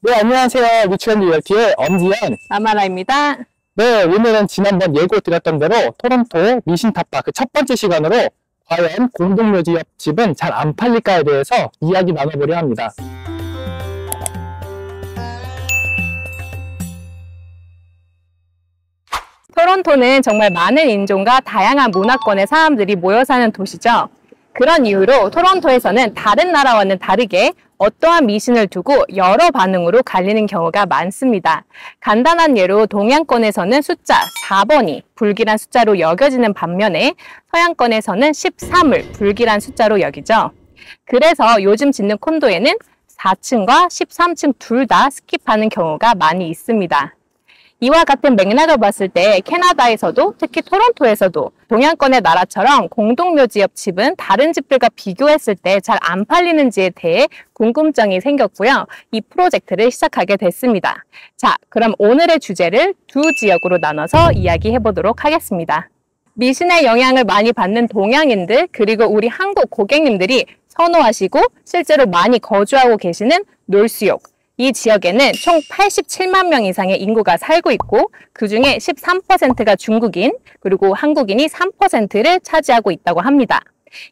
네, 안녕하세요. 리츠앤 리얼티의 엄지현, 아마라입니다. 네, 오늘은 지난번 예고 드렸던 대로 토론토 미신타파 그 첫 번째 시간으로 과연 공동묘지 옆집은 잘 안 팔릴까에 대해서 이야기 나눠보려 합니다. 토론토는 정말 많은 인종과 다양한 문화권의 사람들이 모여 사는 도시죠. 그런 이유로 토론토에서는 다른 나라와는 다르게 어떠한 미신을 두고 여러 반응으로 갈리는 경우가 많습니다. 간단한 예로 동양권에서는 숫자 4번이 불길한 숫자로 여겨지는 반면에 서양권에서는 13을 불길한 숫자로 여기죠. 그래서 요즘 짓는 콘도에는 4층과 13층 둘 다 스킵하는 경우가 많이 있습니다. 이와 같은 맥락을 봤을 때 캐나다에서도 특히 토론토에서도 동양권의 나라처럼 공동묘지 옆 집은 다른 집들과 비교했을 때 잘 안 팔리는지에 대해 궁금증이 생겼고요. 이 프로젝트를 시작하게 됐습니다. 자, 그럼 오늘의 주제를 두 지역으로 나눠서 이야기해 보도록 하겠습니다. 미신의 영향을 많이 받는 동양인들 그리고 우리 한국 고객님들이 선호하시고 실제로 많이 거주하고 계시는 놀수욕. 이 지역에는 총 87만 명 이상의 인구가 살고 있고 그중에 13%가 중국인 그리고 한국인이 3%를 차지하고 있다고 합니다.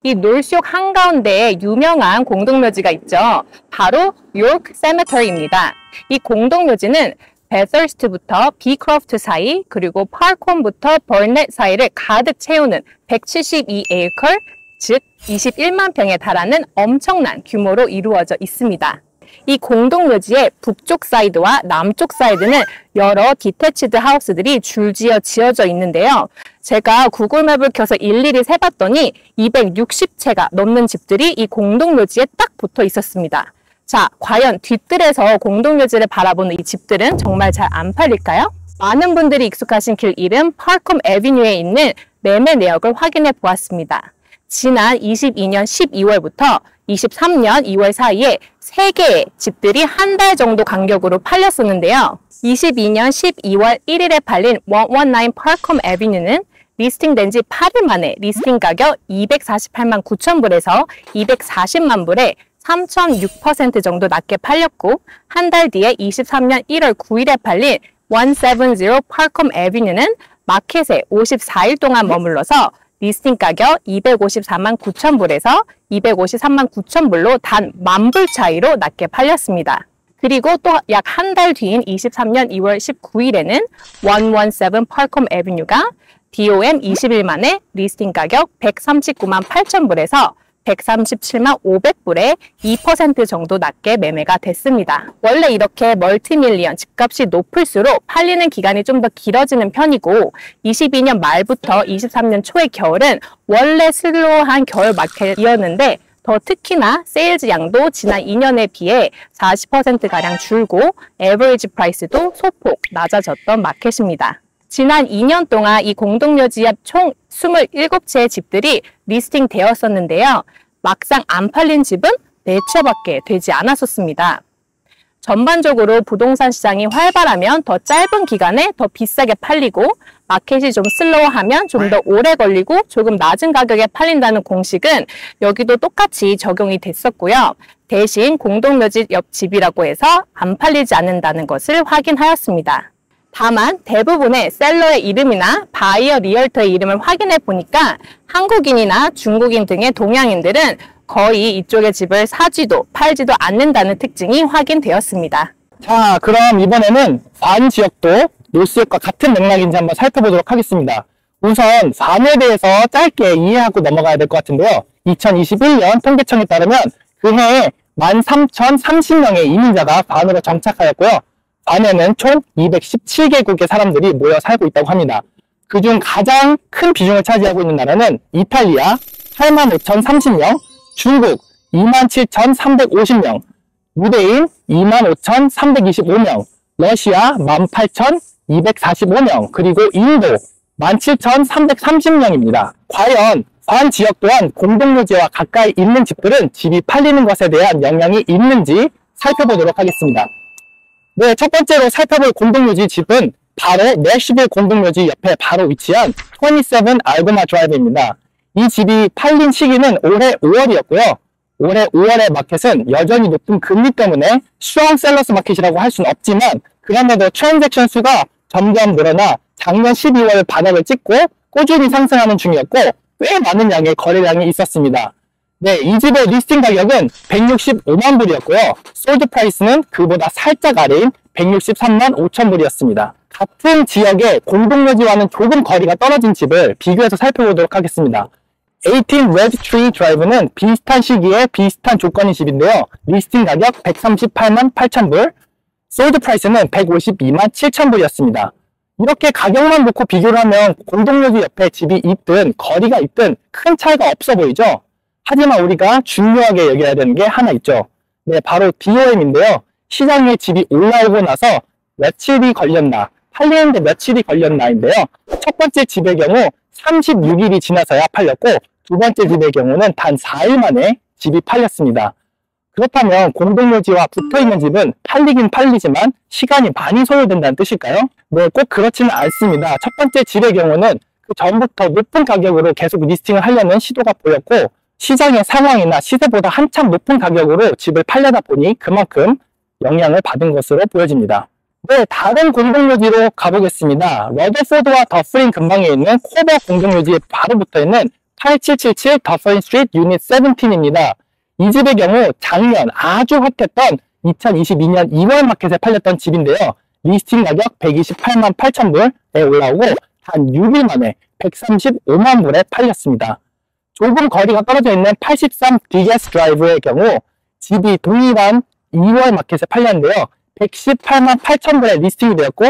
이 놀수욕 한가운데에 유명한 공동묘지가 있죠. 바로 요크 세메터리입니다. 이 공동묘지는 베서스트부터 비크로프트 사이 그리고 파크홈부터 버넷 사이를 가득 채우는 172에이커 즉 21만 평에 달하는 엄청난 규모로 이루어져 있습니다. 이 공동묘지의 북쪽 사이드와 남쪽 사이드는 여러 디태치드 하우스들이 줄지어 지어져 있는데요. 제가 구글맵을 켜서 일일이 세봤더니 260채가 넘는 집들이 이 공동묘지에 딱 붙어 있었습니다. 자, 과연 뒷뜰에서 공동묘지를 바라보는 이 집들은 정말 잘 안 팔릴까요? 많은 분들이 익숙하신 길 이름 파크홈 애비뉴에 있는 매매 내역을 확인해 보았습니다. 지난 22년 12월부터 23년 2월 사이에 3개의 집들이 한 달 정도 간격으로 팔렸었는데요. 22년 12월 1일에 팔린 119 파크홈 애비뉴는 리스팅된 지 8일 만에 리스팅 가격 248만 9천 불에서 240만 불에 3.6% 정도 낮게 팔렸고 한 달 뒤에 23년 1월 9일에 팔린 170 파크홈 애비뉴는 마켓에 54일 동안 머물러서 리스팅 가격 254만 9천 불에서 253만 9천 불로 단 10,000불 차이로 낮게 팔렸습니다. 그리고 또 약 한 달 뒤인 23년 2월 19일에는 117 파크홈 애비뉴가 DOM 20일 만에 리스팅 가격 139만 8천 불에서 137만 500불에 2% 정도 낮게 매매가 됐습니다. 원래 이렇게 멀티밀리언 집값이 높을수록 팔리는 기간이 좀 더 길어지는 편이고 22년 말부터 23년 초의 겨울은 원래 슬로우한 겨울 마켓이었는데 더 특히나 세일즈 양도 지난 2년에 비해 40%가량 줄고 에버리지 프라이스도 소폭 낮아졌던 마켓입니다. 지난 2년 동안 이 공동묘지 옆 총 27채의 집들이 리스팅 되었었는데요. 막상 안 팔린 집은 4채밖에 되지 않았었습니다. 전반적으로 부동산 시장이 활발하면 더 짧은 기간에 더 비싸게 팔리고 마켓이 좀 슬로우하면 좀 더 오래 걸리고 조금 낮은 가격에 팔린다는 공식은 여기도 똑같이 적용이 됐었고요. 대신 공동묘지 옆 집이라고 해서 안 팔리지 않는다는 것을 확인하였습니다. 다만 대부분의 셀러의 이름이나 바이어 리얼터의 이름을 확인해 보니까 한국인이나 중국인 등의 동양인들은 거의 이쪽의 집을 사지도 팔지도 않는다는 특징이 확인되었습니다. 자, 그럼 이번에는 반 지역도 놀수욕과 같은 맥락인지 한번 살펴보도록 하겠습니다. 우선 반에 대해서 짧게 이해하고 넘어가야 될 것 같은데요. 2021년 통계청에 따르면 그해 13,030명의 이민자가 반으로 정착하였고요. 반에는 총 217개국의 사람들이 모여 살고 있다고 합니다. 그중 가장 큰 비중을 차지하고 있는 나라는 이탈리아 85,030명, 중국 27,350명, 유대인 25,325명, 러시아 18,245명, 그리고 인도 17,330명입니다. 과연 반 지역 또한 공동묘지와 가까이 있는 집들은 집이 팔리는 것에 대한 영향이 있는지 살펴보도록 하겠습니다. 네, 첫 번째로 살펴볼 공동묘지 집은 바로 내슈빌 공동묘지 옆에 바로 위치한 27 알고마 드라이브입니다. 이 집이 팔린 시기는 올해 5월이었고요. 올해 5월의 마켓은 여전히 높은 금리 때문에 strong sellers 마켓이라고 할 수는 없지만 그럼에도 트랜잭션 수가 점점 늘어나 작년 12월 바닥을 찍고 꾸준히 상승하는 중이었고 꽤 많은 양의 거래량이 있었습니다. 네, 이 집의 리스팅 가격은 165만 불이었고요. 솔드 프라이스는 그보다 살짝 아래인 163만 5천 불이었습니다. 같은 지역의 공동묘지와는 조금 거리가 떨어진 집을 비교해서 살펴보도록 하겠습니다. 18 Red Tree Drive는 비슷한 시기에 비슷한 조건의 집인데요. 리스팅 가격 138만 8천 불, 솔드 프라이스는 152만 7천 불이었습니다. 이렇게 가격만 놓고 비교를 하면 공동묘지 옆에 집이 있든 거리가 있든 큰 차이가 없어 보이죠? 하지만 우리가 중요하게 여겨야 되는 게 하나 있죠. 네, 바로 DOM인데요. 시장에 집이 올라오고 나서 며칠이 걸렸나, 팔리는데 며칠이 걸렸나인데요. 첫 번째 집의 경우 36일이 지나서야 팔렸고 두 번째 집의 경우는 단 4일 만에 집이 팔렸습니다. 그렇다면 공동묘지와 붙어있는 집은 팔리긴 팔리지만 시간이 많이 소요된다는 뜻일까요? 네, 꼭 그렇지는 않습니다. 첫 번째 집의 경우는 그 전부터 높은 가격으로 계속 리스팅을 하려는 시도가 보였고 시장의 상황이나 시세보다 한참 높은 가격으로 집을 팔려다 보니 그만큼 영향을 받은 것으로 보여집니다. 네, 다른 공동묘지로 가보겠습니다. 러더포드와 더프린 근방에 있는 코버 공동묘지에 바로 붙어있는 8777 더프린 스트리트 유닛 17입니다. 이 집의 경우 작년 아주 핫했던 2022년 2월 마켓에 팔렸던 집인데요. 리스팅 가격 128만 8천 불에 올라오고 단 6일 만에 135만 불에 팔렸습니다. 조금 거리가 떨어져 있는 83 디게스 드라이브의 경우 집이 동일한 2월 마켓에 팔렸는데요. 118만 8천 불에 리스팅이 되었고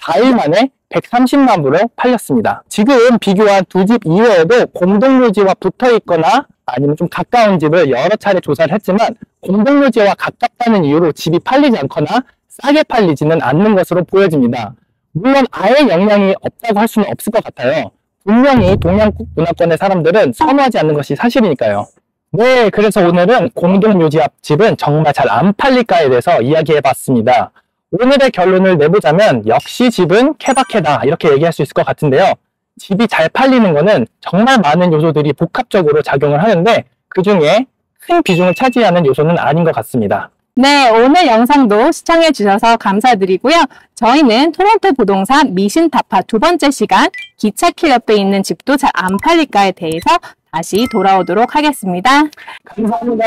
4일 만에 130만 불에 팔렸습니다. 지금 비교한 두 집 이외에도 공동묘지와 붙어있거나 아니면 좀 가까운 집을 여러 차례 조사를 했지만 공동묘지와 가깝다는 이유로 집이 팔리지 않거나 싸게 팔리지는 않는 것으로 보여집니다. 물론 아예 영향이 없다고 할 수는 없을 것 같아요. 분명히 동양국 문화권의 사람들은 선호하지 않는 것이 사실이니까요. 네, 그래서 오늘은 공동묘지 앞집은 정말 잘 안 팔릴까에 대해서 이야기해봤습니다. 오늘의 결론을 내보자면 역시 집은 케바케다 이렇게 얘기할 수 있을 것 같은데요. 집이 잘 팔리는 거는 정말 많은 요소들이 복합적으로 작용을 하는데 그 중에 큰 비중을 차지하는 요소는 아닌 것 같습니다. 네, 오늘 영상도 시청해주셔서 감사드리고요. 저희는 토론토 부동산 미신타파 두 번째 시간 기차길 옆에 있는 집도 잘 안 팔릴까에 대해서 다시 돌아오도록 하겠습니다. 감사합니다.